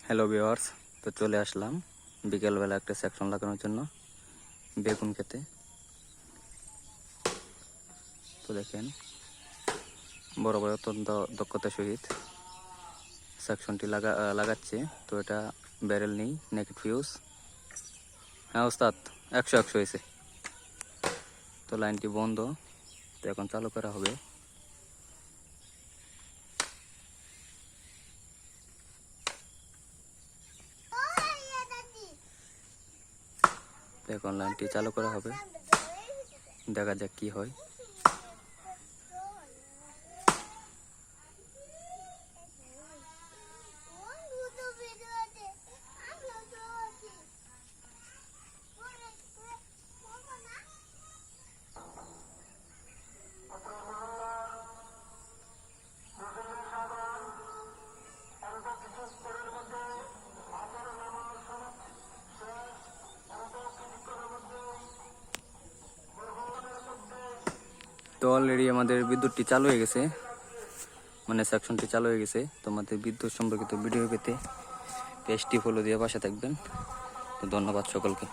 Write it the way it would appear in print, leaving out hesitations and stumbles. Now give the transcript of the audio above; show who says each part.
Speaker 1: Hello viewers, তো চলে আসলাম বিকেলবেলা একটা সেকশন লাগানোর জন্য বেগুন খেতে। তো দেখেন বড় বড় অত্যন্ত দক্ষতার সহিত সেকশনটি লাগাচ্ছে। তো এটা ব্যারেল নেই, নেকেড ফিউজ। হ্যাঁ ওস্তাদ, 100 হয়েছে। তো লাইনটি বন্ধ, তো এখন চালু করা হবে। এখন লাইনটি চালু করা হবে, দেখা যাক কি হয়। তো অলরেডি আমাদের বিদ্যুৎটি চালু হয়ে গেছে, মানে সেকশনটি চালু হয়ে গেছে। তোমাদের বিদ্যুৎ সম্পর্কিত ভিডিও পেতে পেজটি ফলো দিয়ে পাশে থাকবেন। তো ধন্যবাদ সকলকে।